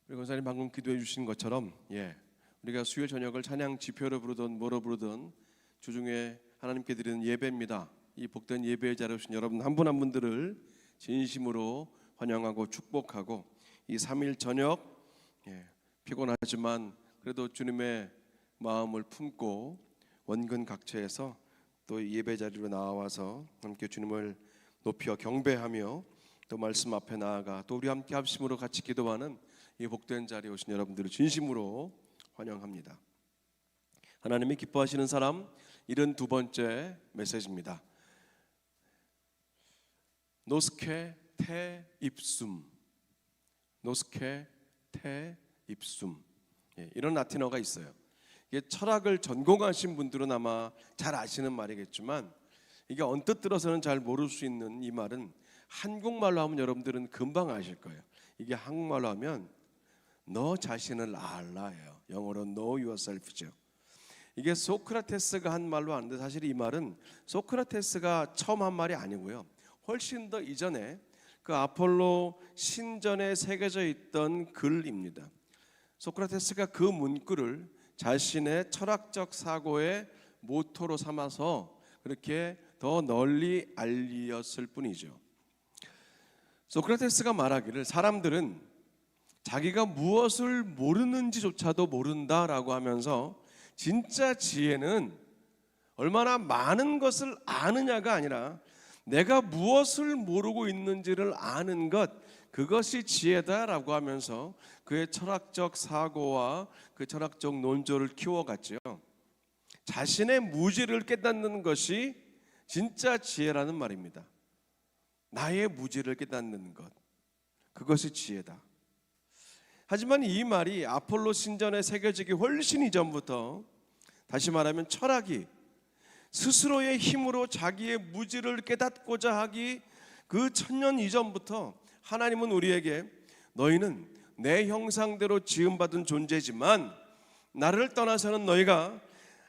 우리 권사님 방금 기도해 주신 것처럼 우리가 수요 저녁을 찬양 지표로 부르든 뭐로 부르든 주중에 하나님께 드리는 예배입니다. 이 복된 예배의 자리에 오신 여러분 한 분 한 분들을 진심으로 환영하고 축복하고 이 3일 저녁 피곤하지만 그래도 주님의 마음을 품고 원근 각처에서 또 예배 자리로 나와서 함께 주님을 높여 경배하며 또 말씀 앞에 나아가 또 우리 함께 합심으로 같이 기도하는 이 복된 자리에 오신 여러분들을 진심으로 환영합니다. 하나님이 기뻐하시는 사람 72번째 메시지입니다. 노스케 테 입숨, 노스케 테 입숨, 이런 라틴어가 있어요. 이게 철학을 전공하신 분들은 아마 잘 아시는 말이겠지만 이게 언뜻 들어서는 잘 모를 수 있는 이 말은 한국말로 하면 여러분들은 금방 아실 거예요. 이게 한국말로 하면 너 자신을 알라예요. 영어로 know yourself죠. 이게 소크라테스가 한 말로 하는데 사실 이 말은 소크라테스가 처음 한 말이 아니고요. 훨씬 더 이전에 그 아폴로 신전에 새겨져 있던 글입니다. 소크라테스가 그 문구를 자신의 철학적 사고의 모토로 삼아서 그렇게 더 널리 알렸을 뿐이죠. 소크라테스가 말하기를 사람들은 자기가 무엇을 모르는지조차도 모른다라고 하면서 진짜 지혜는 얼마나 많은 것을 아느냐가 아니라 내가 무엇을 모르고 있는지를 아는 것, 그것이 지혜다라고 하면서 그의 철학적 사고와 그 철학적 논조를 키워갔죠. 자신의 무지를 깨닫는 것이 진짜 지혜라는 말입니다. 나의 무지를 깨닫는 것, 그것이 지혜다. 하지만 이 말이 아폴로 신전에 새겨지기 훨씬 이전부터, 다시 말하면 철학이 스스로의 힘으로 자기의 무지를 깨닫고자 하기 그 1000년 이전부터 하나님은 우리에게 너희는 내 형상대로 지음받은 존재지만 나를 떠나서는 너희가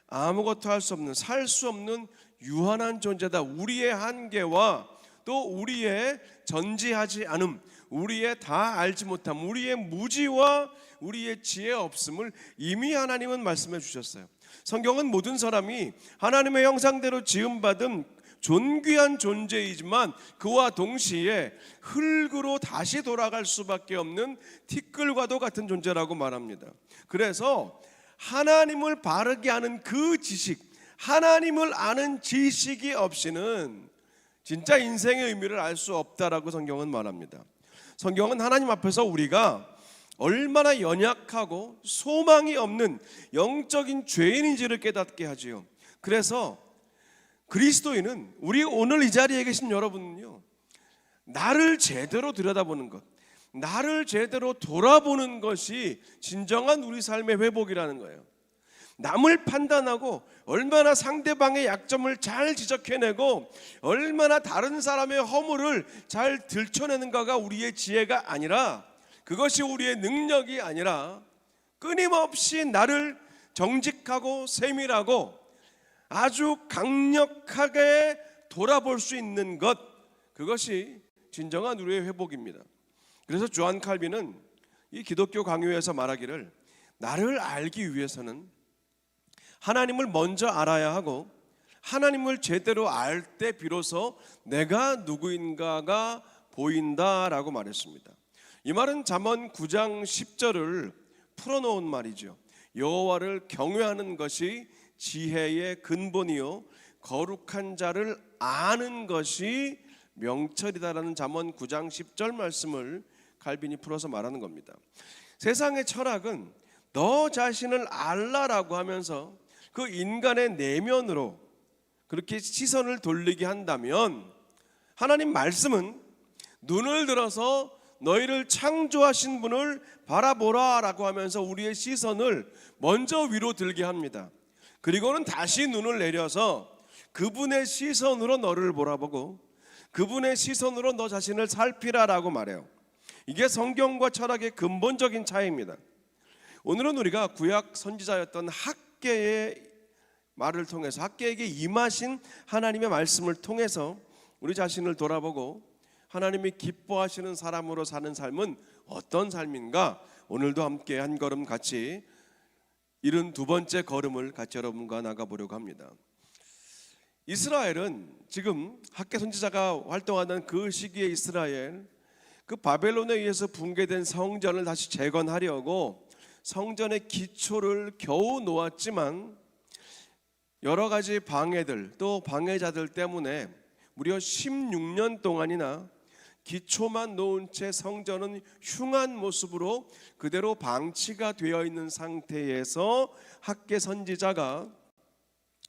아무것도 할 수 없는, 살 수 없는 유한한 존재다. 우리의 한계와 또 우리의 전지하지 않음, 우리의 다 알지 못함, 우리의 무지와 우리의 지혜 없음을 이미 하나님은 말씀해 주셨어요. 성경은 모든 사람이 하나님의 형상대로 지음받은 존귀한 존재이지만 그와 동시에 흙으로 다시 돌아갈 수밖에 없는 티끌과도 같은 존재라고 말합니다. 그래서 하나님을 바르게 아는 그 지식, 하나님을 아는 지식이 없이는 진짜 인생의 의미를 알 수 없다라고 성경은 말합니다. 성경은 하나님 앞에서 우리가 얼마나 연약하고 소망이 없는 영적인 죄인인지를 깨닫게 하지요. 그래서 그리스도인은, 우리 오늘 이 자리에 계신 여러분은요, 나를 제대로 들여다보는 것, 나를 제대로 돌아보는 것이 진정한 우리 삶의 회복이라는 거예요. 남을 판단하고 얼마나 상대방의 약점을 잘 지적해내고 얼마나 다른 사람의 허물을 잘 들춰내는가가 우리의 지혜가 아니라, 그것이 우리의 능력이 아니라 끊임없이 나를 정직하고 세밀하고 아주 강력하게 돌아볼 수 있는 것, 그것이 진정한 우리의 회복입니다. 그래서 조한 칼빈은 이 기독교 강요에서 말하기를 나를 알기 위해서는 하나님을 먼저 알아야 하고 하나님을 제대로 알 때 비로소 내가 누구인가가 보인다라고 말했습니다. 이 말은 잠언 9장 10절을 풀어놓은 말이죠. 여호와를 경외하는 것이 지혜의 근본이요 거룩한 자를 아는 것이 명철이다라는 잠언 9장 10절 말씀을 칼빈이 풀어서 말하는 겁니다. 세상의 철학은 너 자신을 알라라고 하면서 그 인간의 내면으로 그렇게 시선을 돌리게 한다면, 하나님 말씀은 눈을 들어서 너희를 창조하신 분을 바라보라라고 하면서 우리의 시선을 먼저 위로 들게 합니다. 그리고는 다시 눈을 내려서 그분의 시선으로 너를 바라보고 그분의 시선으로 너 자신을 살피라라고 말해요. 이게 성경과 철학의 근본적인 차이입니다. 오늘은 우리가 구약 선지자였던 학개의 말을 통해서, 학개에게 임하신 하나님의 말씀을 통해서 우리 자신을 돌아보고 하나님이 기뻐하시는 사람으로 사는 삶은 어떤 삶인가, 오늘도 함께 한 걸음 같이 72번째 걸음을 같이 여러분과 나가보려고 합니다. 이스라엘은 지금 학개 선지자가 활동하던 그 시기에 이스라엘, 그 바벨론에 의해서 붕괴된 성전을 다시 재건하려고 성전의 기초를 겨우 놓았지만 여러 가지 방해들 또 방해자들 때문에 무려 16년 동안이나 기초만 놓은 채 성전은 흉한 모습으로 그대로 방치가 되어 있는 상태에서 학개 선지자가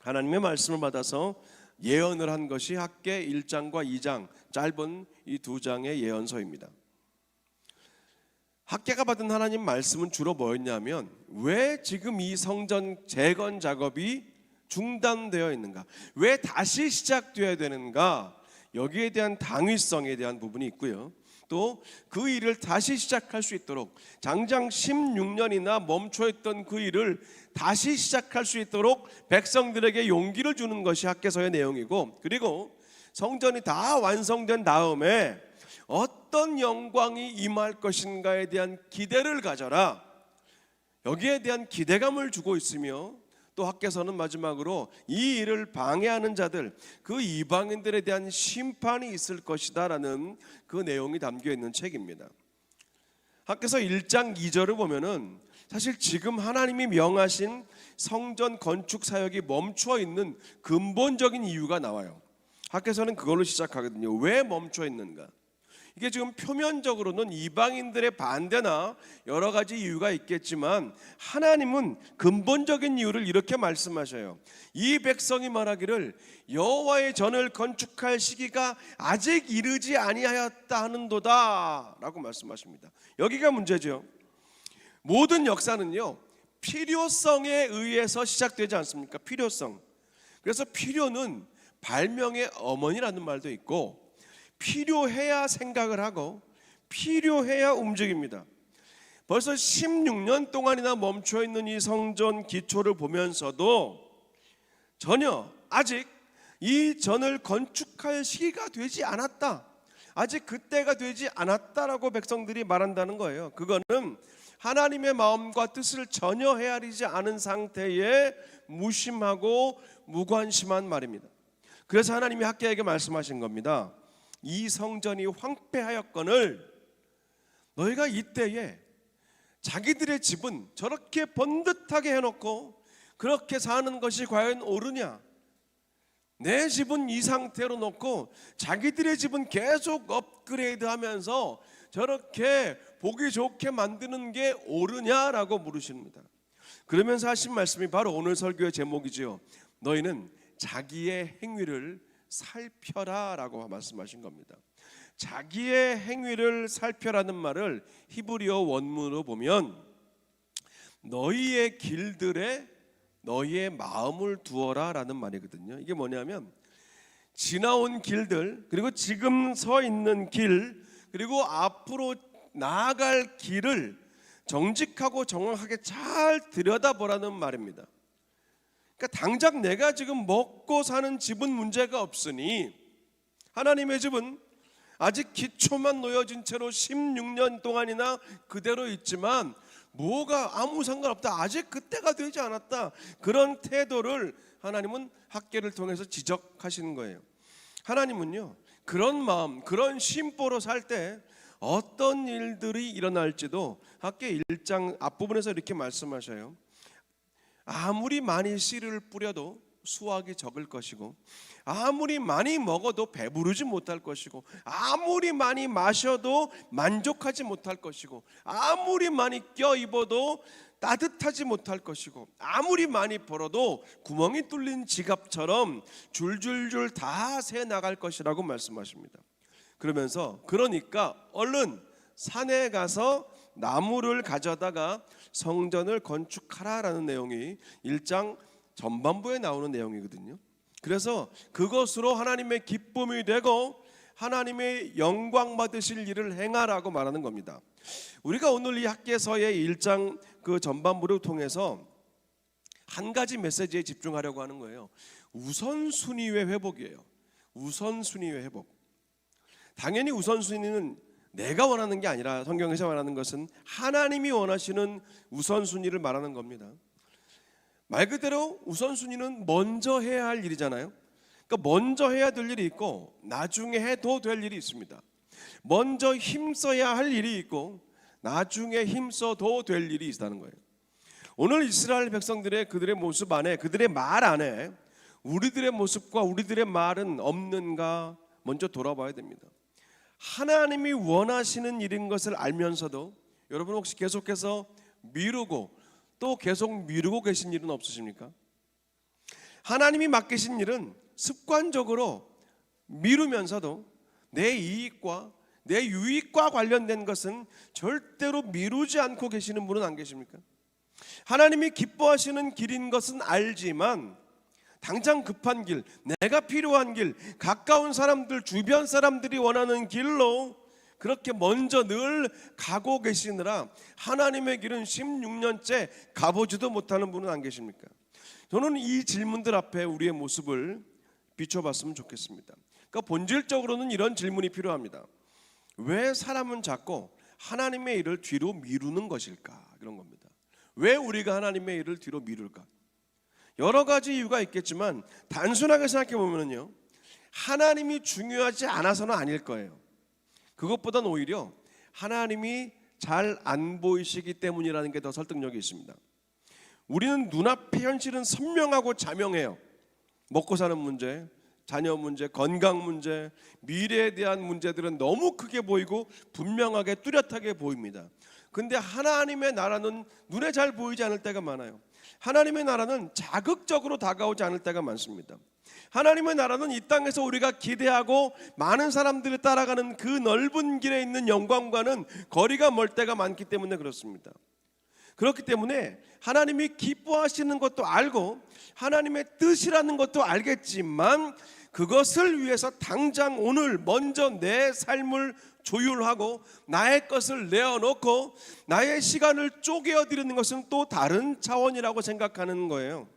하나님의 말씀을 받아서 예언을 한 것이 학개 1장과 2장, 짧은 이 두 장의 예언서입니다. 학개가 받은 하나님 말씀은 주로 뭐였냐면, 왜 지금 이 성전 재건 작업이 중단되어 있는가, 왜 다시 시작되어야 되는가, 여기에 대한 당위성에 대한 부분이 있고요. 또 그 일을 다시 시작할 수 있도록 장장 16년이나 멈춰있던 그 일을 다시 시작할 수 있도록 백성들에게 용기를 주는 것이 학개서의 내용이고, 그리고 성전이 다 완성된 다음에 어떤 영광이 임할 것인가에 대한 기대를 가져라, 여기에 대한 기대감을 주고 있으며, 또 학개서는 마지막으로 이 일을 방해하는 자들, 그 이방인들에 대한 심판이 있을 것이다 라는 그 내용이 담겨 있는 책입니다. 학개서 1장 2절을 보면은 사실 지금 하나님이 명하신 성전 건축 사역이 멈춰 있는 근본적인 이유가 나와요. 학개서는 그걸로 시작하거든요. 왜 멈춰 있는가? 이게 지금 표면적으로는 이방인들의 반대나 여러 가지 이유가 있겠지만, 하나님은 근본적인 이유를 이렇게 말씀하셔요. 이 백성이 말하기를 여호와의 전을 건축할 시기가 아직 이르지 아니하였다 하는도다 라고 말씀하십니다. 여기가 문제죠. 모든 역사는요, 필요성에 의해서 시작되지 않습니까? 필요성. 그래서 필요는 발명의 어머니라는 말도 있고, 필요해야 생각을 하고 필요해야 움직입니다. 벌써 16년 동안이나 멈춰있는 이 성전 기초를 보면서도 전혀 아직 이 전을 건축할 시기가 되지 않았다, 아직 그때가 되지 않았다라고 백성들이 말한다는 거예요. 그거는 하나님의 마음과 뜻을 전혀 헤아리지 않은 상태에 무심하고 무관심한 말입니다. 그래서 하나님이 학개에게 말씀하신 겁니다. 이 성전이 황폐하였거늘 너희가 이때에 자기들의 집은 저렇게 번듯하게 해놓고 그렇게 사는 것이 과연 옳으냐, 내 집은 이 상태로 놓고 자기들의 집은 계속 업그레이드하면서 저렇게 보기 좋게 만드는 게 옳으냐라고 물으십니다. 그러면서 하신 말씀이 바로 오늘 설교의 제목이지요. 너희는 자기의 행위를 살펴라 라고 말씀하신 겁니다. 자기의 행위를 살펴라는 말을 히브리어 원문으로 보면 너희의 길들에 너희의 마음을 두어라 라는 말이거든요. 이게 뭐냐면 지나온 길들, 그리고 지금 서 있는 길, 그리고 앞으로 나아갈 길을 정직하고 정확하게 잘 들여다보라는 말입니다. 그러니까 당장 내가 지금 먹고 사는 집은 문제가 없으니, 하나님의 집은 아직 기초만 놓여진 채로 16년 동안이나 그대로 있지만 뭐가 아무 상관없다, 아직 그때가 되지 않았다, 그런 태도를 하나님은 학개를 통해서 지적하시는 거예요. 하나님은요, 그런 마음, 그런 심보로 살 때 어떤 일들이 일어날지도 학개 1장 앞부분에서 이렇게 말씀하셔요. 아무리 많이 씨를 뿌려도 수확이 적을 것이고, 아무리 많이 먹어도 배부르지 못할 것이고, 아무리 많이 마셔도 만족하지 못할 것이고, 아무리 많이 껴입어도 따뜻하지 못할 것이고, 아무리 많이 벌어도 구멍이 뚫린 지갑처럼 줄줄줄 다 새 나갈 것이라고 말씀하십니다. 그러면서 그러니까 얼른 산에 가서 나무를 가져다가 성전을 건축하라라는 내용이 1장 전반부에 나오는 내용이거든요. 그래서 그것으로 하나님의 기쁨이 되고 하나님의 영광 받으실 일을 행하라고 말하는 겁니다. 우리가 오늘 이 학개서의 1장 그 전반부를 통해서 한 가지 메시지에 집중하려고 하는 거예요. 우선순위의 회복이에요. 우선순위의 회복. 당연히 우선순위는 내가 원하는 게 아니라 성경에서 말하는 것은 하나님이 원하시는 우선순위를 말하는 겁니다. 말 그대로 우선순위는 먼저 해야 할 일이잖아요. 그러니까 먼저 해야 될 일이 있고 나중에 해도 될 일이 있습니다. 먼저 힘써야 할 일이 있고 나중에 힘써도 될 일이 있다는 거예요. 오늘 이스라엘 백성들의 그들의 모습 안에, 그들의 말 안에 우리들의 모습과 우리들의 말은 없는가 먼저 돌아봐야 됩니다. 하나님이 원하시는 일인 것을 알면서도 여러분 혹시 계속해서 미루고 또 계속 미루고 계신 일은 없으십니까? 하나님이 맡기신 일은 습관적으로 미루면서도 내 이익과 내 유익과 관련된 것은 절대로 미루지 않고 계시는 분은 안 계십니까? 하나님이 기뻐하시는 길인 것은 알지만 당장 급한 길, 내가 필요한 길, 가까운 사람들, 주변 사람들이 원하는 길로 그렇게 먼저 늘 가고 계시느라 하나님의 길은 16년째 가보지도 못하는 분은 안 계십니까? 저는 이 질문들 앞에 우리의 모습을 비춰봤으면 좋겠습니다. 그러니까 본질적으로는 이런 질문이 필요합니다. 왜 사람은 자꾸 하나님의 일을 뒤로 미루는 것일까? 그런 겁니다. 왜 우리가 하나님의 일을 뒤로 미룰까? 여러 가지 이유가 있겠지만 단순하게 생각해 보면요, 하나님이 중요하지 않아서는 아닐 거예요. 그것보다는 오히려 하나님이 잘 안 보이시기 때문이라는 게 더 설득력이 있습니다. 우리는 눈앞의 현실은 선명하고 자명해요. 먹고 사는 문제, 자녀 문제, 건강 문제, 미래에 대한 문제들은 너무 크게 보이고 분명하게 뚜렷하게 보입니다. 근데 하나님의 나라는 눈에 잘 보이지 않을 때가 많아요. 하나님의 나라는 자극적으로 다가오지 않을 때가 많습니다. 하나님의 나라는 이 땅에서 우리가 기대하고 많은 사람들이 따라가는 그 넓은 길에 있는 영광과는 거리가 멀 때가 많기 때문에 그렇습니다. 그렇기 때문에 하나님이 기뻐하시는 것도 알고 하나님의 뜻이라는 것도 알겠지만 그것을 위해서 당장 오늘 먼저 내 삶을 조율하고 나의 것을 내어놓고 나의 시간을 쪼개어 드리는 것은 또 다른 차원이라고 생각하는 거예요.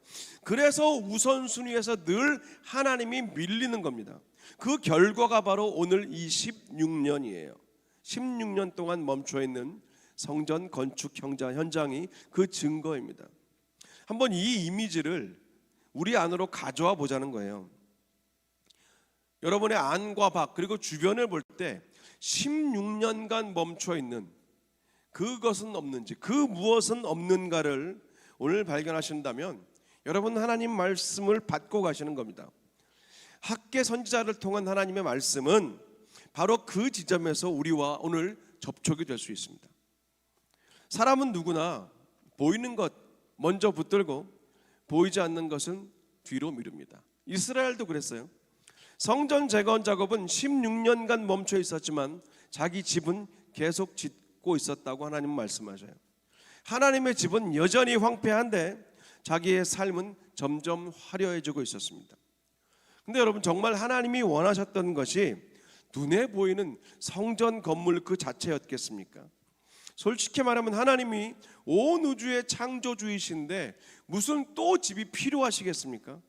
그래서 우선순위에서 늘 하나님이 밀리는 겁니다. 그 결과가 바로 오늘 이 16년이에요. 16년 동안 멈춰있는 성전 건축 현장이 그 증거입니다. 한번 이 이미지를 우리 안으로 가져와 보자는 거예요. 여러분의 안과 밖 그리고 주변을 볼 때 16년간 멈춰있는 그것은 없는지, 그 무엇은 없는가를 오늘 발견하신다면 여러분 하나님 말씀을 받고 가시는 겁니다. 학계 선지자를 통한 하나님의 말씀은 바로 그 지점에서 우리와 오늘 접촉이 될 수 있습니다. 사람은 누구나 보이는 것 먼저 붙들고 보이지 않는 것은 뒤로 미룹니다. 이스라엘도 그랬어요. 성전 재건 작업은 16년간 멈춰 있었지만 자기 집은 계속 짓고 있었다고 하나님 말씀하셔요. 하나님의 집은 여전히 황폐한데 자기의 삶은 점점 화려해지고 있었습니다. 근데 여러분 정말 하나님이 원하셨던 것이 눈에 보이는 성전 건물 그 자체였겠습니까? 솔직히 말하면 하나님이 온 우주의 창조주이신데 무슨 또 집이 필요하시겠습니까?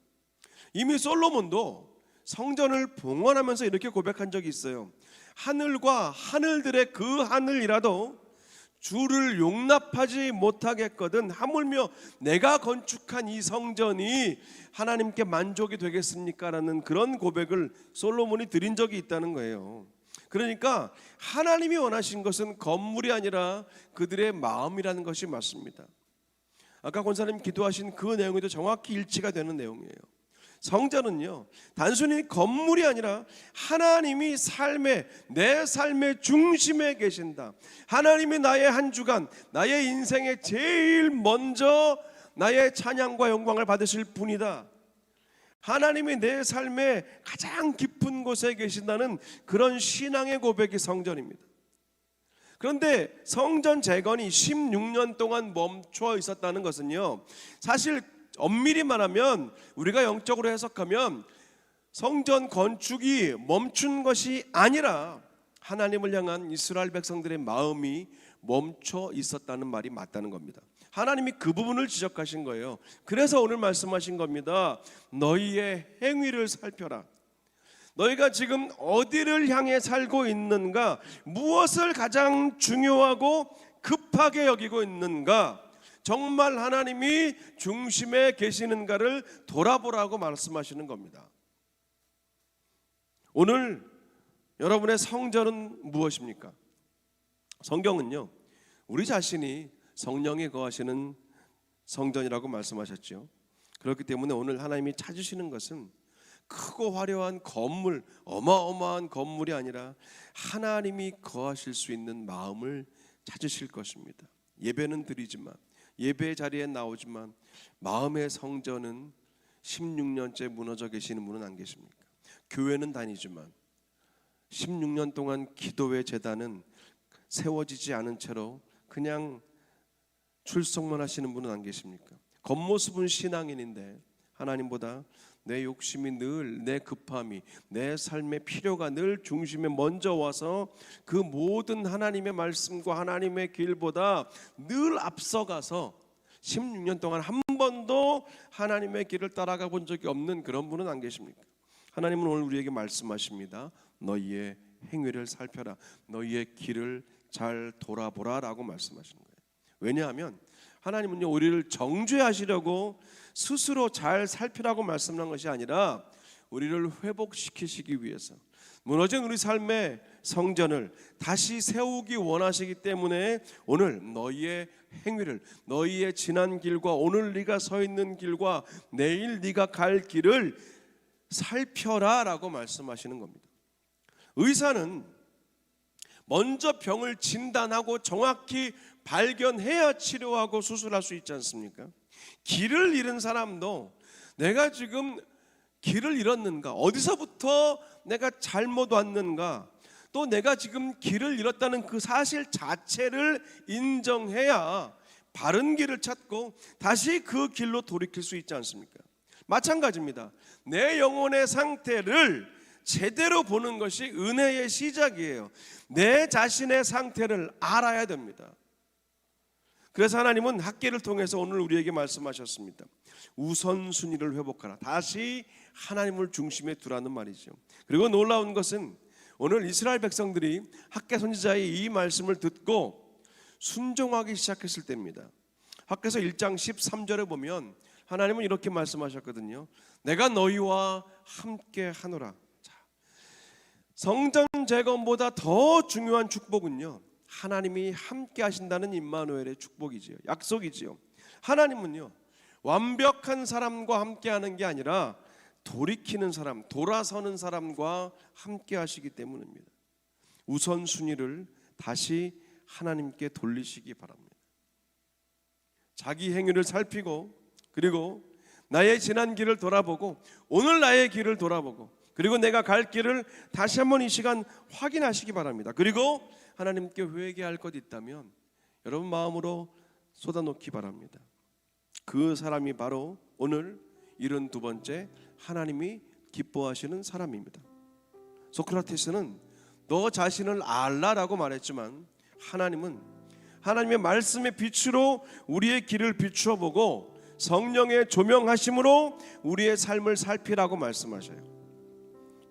이미 솔로몬도 성전을 봉헌하면서 이렇게 고백한 적이 있어요. 하늘과 하늘들의 그 하늘이라도 주를 용납하지 못하겠거든 하물며 내가 건축한 이 성전이 하나님께 만족이 되겠습니까? 라는 그런 고백을 솔로몬이 드린 적이 있다는 거예요. 그러니까 하나님이 원하신 것은 건물이 아니라 그들의 마음이라는 것이 맞습니다. 아까 권사님 기도하신 그 내용에도 정확히 일치가 되는 내용이에요. 성전은요 단순히 건물이 아니라 하나님이 내 삶의 중심에 계신다. 하나님이 나의 한 주간, 나의 인생에 제일 먼저 나의 찬양과 영광을 받으실 분이다. 하나님이 내 삶의 가장 깊은 곳에 계신다는 그런 신앙의 고백이 성전입니다. 그런데 성전 재건이 16년 동안 멈춰 있었다는 것은요 사실 엄밀히 말하면 우리가 영적으로 해석하면 성전 건축이 멈춘 것이 아니라 하나님을 향한 이스라엘 백성들의 마음이 멈춰 있었다는 말이 맞다는 겁니다. 하나님이 그 부분을 지적하신 거예요. 그래서 오늘 말씀하신 겁니다. 너희의 행위를 살펴라. 너희가 지금 어디를 향해 살고 있는가? 무엇을 가장 중요하고 급하게 여기고 있는가? 정말 하나님이 중심에 계시는가를 돌아보라고 말씀하시는 겁니다. 오늘 여러분의 성전은 무엇입니까? 성경은요, 우리 자신이 성령이 거하시는 성전이라고 말씀하셨죠. 그렇기 때문에 오늘 하나님이 찾으시는 것은 크고 화려한 건물, 어마어마한 건물이 아니라 하나님이 거하실 수 있는 마음을 찾으실 것입니다. 예배는 드리지만, 예배 자리에 나오지만 마음의 성전은 16년째 무너져 계시는 분은 안 계십니까? 교회는 다니지만 16년 동안 기도의 제단은 세워지지 않은 채로 그냥 출석만 하시는 분은 안 계십니까? 겉모습은 신앙인인데 하나님보다 내 욕심이 늘, 내 급함이, 내 삶의 필요가 늘 중심에 먼저 와서 그 모든 하나님의 말씀과 하나님의 길보다 늘 앞서가서 16년 동안 한 번도 하나님의 길을 따라가 본 적이 없는 그런 분은 안 계십니까? 하나님은 오늘 우리에게 말씀하십니다. 너희의 행위를 살펴라. 너희의 길을 잘 돌아보라 라고 말씀하시는 거예요. 왜냐하면 하나님은요, 우리를 정죄하시려고 스스로 잘 살피라고 말씀한 것이 아니라 우리를 회복시키시기 위해서 무너진 우리 삶의 성전을 다시 세우기 원하시기 때문에 오늘 너희의 행위를, 너희의 지난 길과 오늘 네가 서 있는 길과 내일 네가 갈 길을 살펴라 라고 말씀하시는 겁니다. 의사는 먼저 병을 진단하고 정확히 발견해야 치료하고 수술할 수 있지 않습니까? 길을 잃은 사람도 내가 지금 길을 잃었는가, 어디서부터 내가 잘못 왔는가, 또 내가 지금 길을 잃었다는 그 사실 자체를 인정해야 바른 길을 찾고 다시 그 길로 돌이킬 수 있지 않습니까? 마찬가지입니다. 내 영혼의 상태를 제대로 보는 것이 은혜의 시작이에요. 내 자신의 상태를 알아야 됩니다. 그래서 하나님은 학계를 통해서 오늘 우리에게 말씀하셨습니다. 우선순위를 회복하라. 다시 하나님을 중심에 두라는 말이죠. 그리고 놀라운 것은 오늘 이스라엘 백성들이 학계 선지자의 이 말씀을 듣고 순종하기 시작했을 때입니다. 학계서 1장 13절에 보면 하나님은 이렇게 말씀하셨거든요. 내가 너희와 함께 하노라. 성전 재건보다 더 중요한 축복은요, 하나님이 함께 하신다는 임마누엘의 축복이지요. 약속이지요. 하나님은요, 완벽한 사람과 함께 하는 게 아니라 돌이키는 사람, 돌아서는 사람과 함께 하시기 때문입니다. 우선순위를 다시 하나님께 돌리시기 바랍니다. 자기 행위를 살피고, 그리고 나의 지난 길을 돌아보고, 오늘 나의 길을 돌아보고, 그리고 내가 갈 길을 다시 한번 이 시간 확인하시기 바랍니다. 그리고 하나님께 회개할 것 있다면 여러분 마음으로 쏟아놓기 바랍니다. 그 사람이 바로 오늘 72번째 하나님이 기뻐하시는 사람입니다. 소크라테스는 너 자신을 알라라고 말했지만 하나님은 하나님의 말씀의 빛으로 우리의 길을 비추어 보고 성령의 조명하심으로 우리의 삶을 살피라고 말씀하셔요.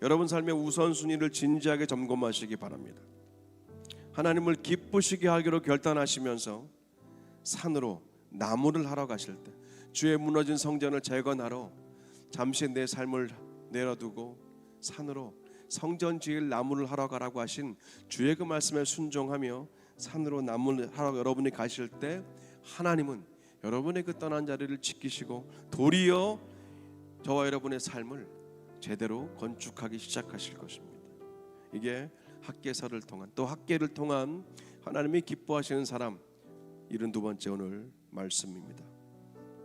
여러분 삶의 우선순위를 진지하게 점검하시기 바랍니다. 하나님을 기쁘시게 하기로 결단하시면서 산으로 나무를 하러 가실 때, 주의 무너진 성전을 재건하러 잠시 내 삶을 내려두고 산으로 성전 지을 나무를 하러 가라고 하신 주의 그 말씀에 순종하며 산으로 나무를 하러 여러분이 가실 때 하나님은 여러분의 그 떠난 자리를 지키시고 도리어 저와 여러분의 삶을 제대로 건축하기 시작하실 것입니다. 이게 학계서를 통한, 또 학계를 통한 하나님이 기뻐하시는 사람 72번째 오늘 말씀입니다.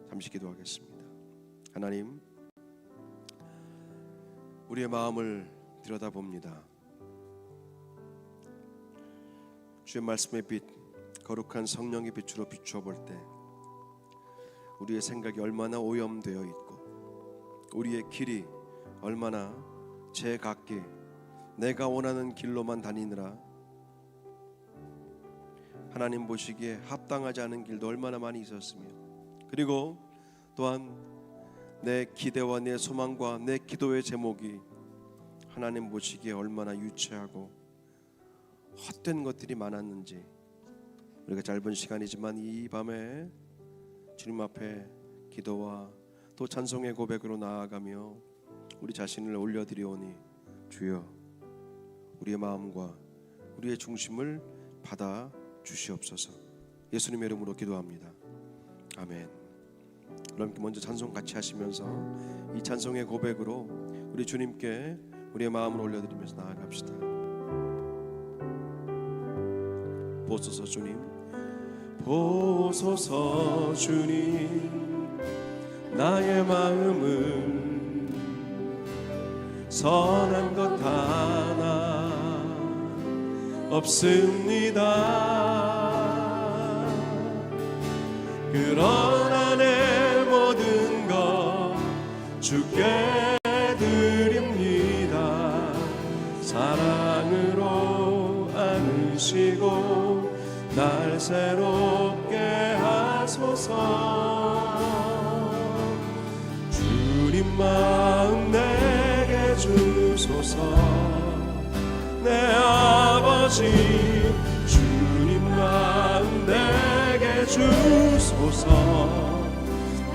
잠시 기도하겠습니다. 하나님, 우리의 마음을 들여다봅니다. 주의 말씀의 빛, 거룩한 성령의 빛으로 비추어 볼 때 우리의 생각이 얼마나 오염되어 있고 우리의 길이 얼마나 제각기 내가 원하는 길로만 다니느라 하나님 보시기에 합당하지 않은 길도 얼마나 많이 있었으며, 그리고 또한 내 기대와 내 소망과 내 기도의 제목이 하나님 보시기에 얼마나 유치하고 헛된 것들이 많았는지 우리가 짧은 시간이지만 이 밤에 주님 앞에 기도와 또 찬송의 고백으로 나아가며 우리 자신을 올려드리오니 주여 우리의 마음과 우리의 중심을 받아 주시옵소서. 예수님의 이름으로 기도합니다. 아멘. 그럼 먼저 찬송 같이 하시면서 이 찬송의 고백으로 우리 주님께 우리의 마음을 올려드리면서 나아갑시다. 보소서 주님, 보소서 주님, 나의 마음은 선한 것 하나 없습니다. 그러나 내 모든 것 주께 드립니다. 사랑으로 안으시고 날 새롭게 하소서. 주님 마음 내게 주소서. 내 아버지 주님 마음 내게 주소서.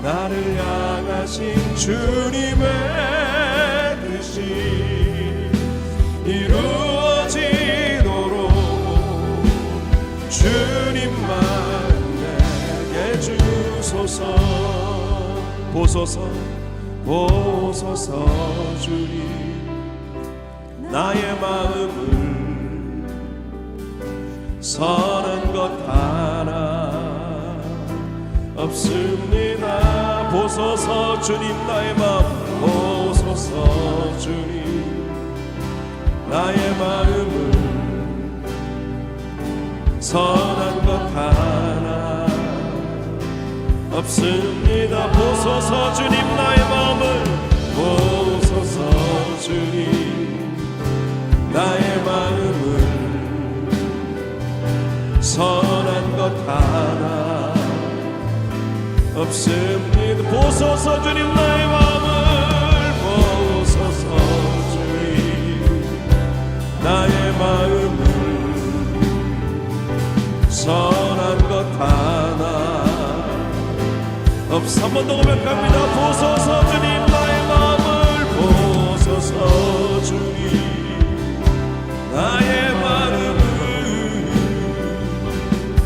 나를 향하신 주님의 뜻이 이루어지도록 주님만 내게 주소서. 보소서 보소서 주님, 나의 마음을 선한 것 하나 없습니다. 보소서 주님, 나의 마음 보소서 주님, 나의 마음을 선한 것 하나 없습니다. 보소서 주님, 나의 마음을 보소서 주님, 나의 마음을 선한 것 하나 없습니다. 보소서 주님, 나의 마음을 보소서 주님, 나의 마음을 선한 것 하나 없어. 한 번 더 고백합니다. 보소서 주님, 나의 마음을 보소서 주님, 나의 마음을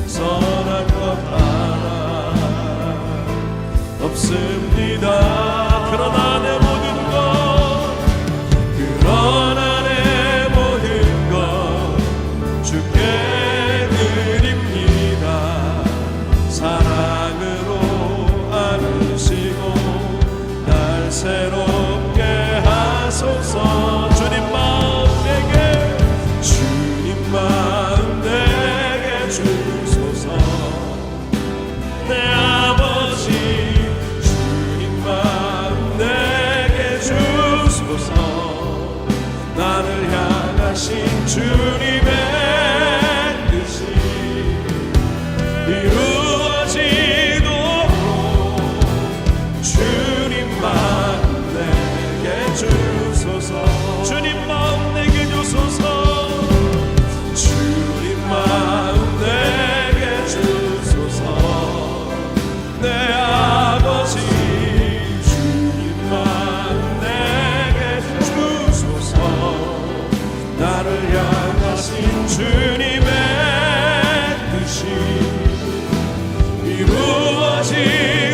선한 것 하나 없습니다. 그러나 내 모든 것, 그러나 내 모든 것 주께 드립니다. 사랑으로 안으시고 날 새롭게 하소서. 주님 마음 내게, 주님 마음 내게 주소서. 내 아버지 주님 마음 내게 주소서. 나를 향하신 주님의 뜻이 이루어지도록 주님만 내게 주소서. 주님 마음 내게 주소서. 주님 마음 내게 주소서. 내 아버지 주님 마음 내게 주소서. 나를 향하신 주님의 뜻이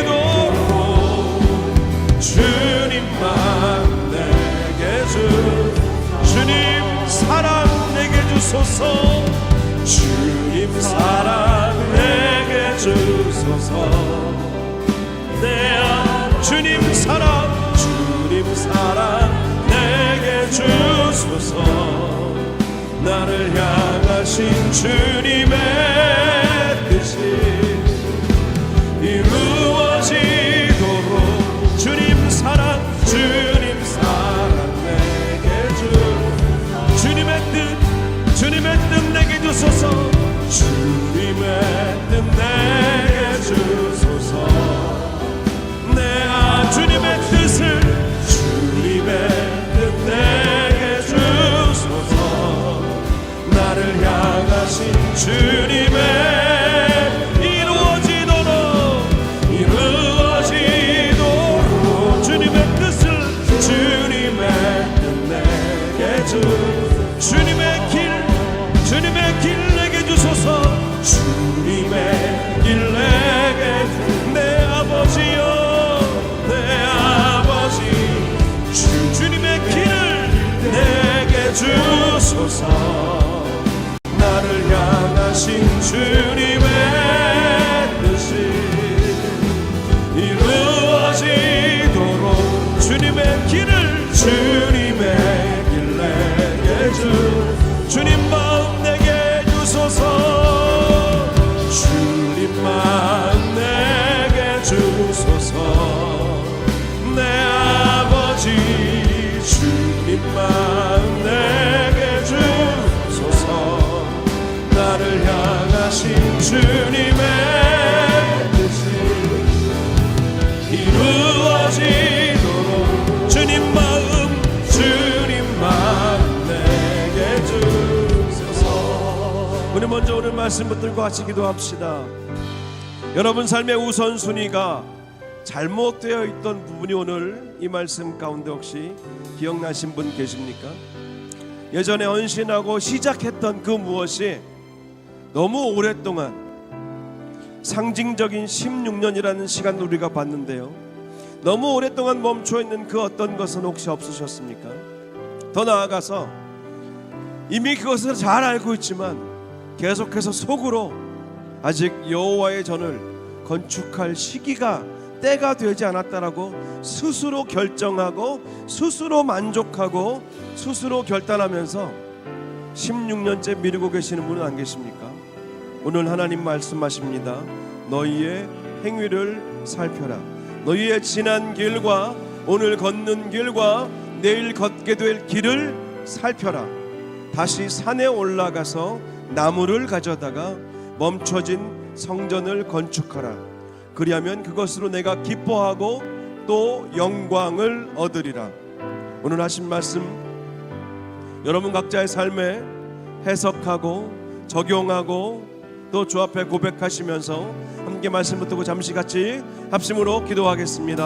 이루어지도록 주님만 내게 주님 사랑 내게 주소서. 주님 사랑 내게 주소서. 주님 사랑, 주님 사랑 내게 주소서. 나를 향하신 주님의 뜻이 이루어지도록 주님 사랑, 주님 사랑 내게 주소서. 주님의 뜻 내게 주소서. 주님의 뜻 내게 주소서. 주님의 뜻을, 주님의 뜻 내게 주소서. 주소서. 나를 향하신 주님의 뜻이 이루어지도록 주님의 길을 주님의 길 내게 주님 마음 내게 주소서. 주님만 내게 주소서. 내 아버지 주님만 내게 주소서. 나를 향하신 주님의 뜻이 이루어지도록 주님 마음 주님만 내게 주소서. 우리 먼저 오늘 말씀 붙들고 같이 기도합시다. 여러분 삶의 우선순위가 잘못되어 있던 부분이 오늘 이 말씀 가운데 혹시 기억나신 분 계십니까? 예전에 헌신하고 시작했던 그 무엇이 너무 오랫동안 상징적인 16년이라는 시간을 우리가 봤는데요, 너무 오랫동안 멈춰있는 그 어떤 것은 혹시 없으셨습니까? 더 나아가서 이미 그것을 잘 알고 있지만 계속해서 속으로 아직 여호와의 전을 건축할 시기가 때가 되지 않았다라고 스스로 결정하고 스스로 만족하고 스스로 결단하면서 16년째 미루고 계시는 분은 안 계십니까? 오늘 하나님 말씀하십니다. 너희의 행위를 살펴라. 너희의 지난 길과 오늘 걷는 길과 내일 걷게 될 길을 살펴라. 다시 산에 올라가서 나무를 가져다가 멈춰진 성전을 건축하라. 그리하면 그것으로 내가 기뻐하고 또 영광을 얻으리라. 오늘 하신 말씀 여러분 각자의 삶에 해석하고 적용하고 또 주 앞에 고백하시면서 함께 말씀 붙들고 잠시 같이 합심으로 기도하겠습니다.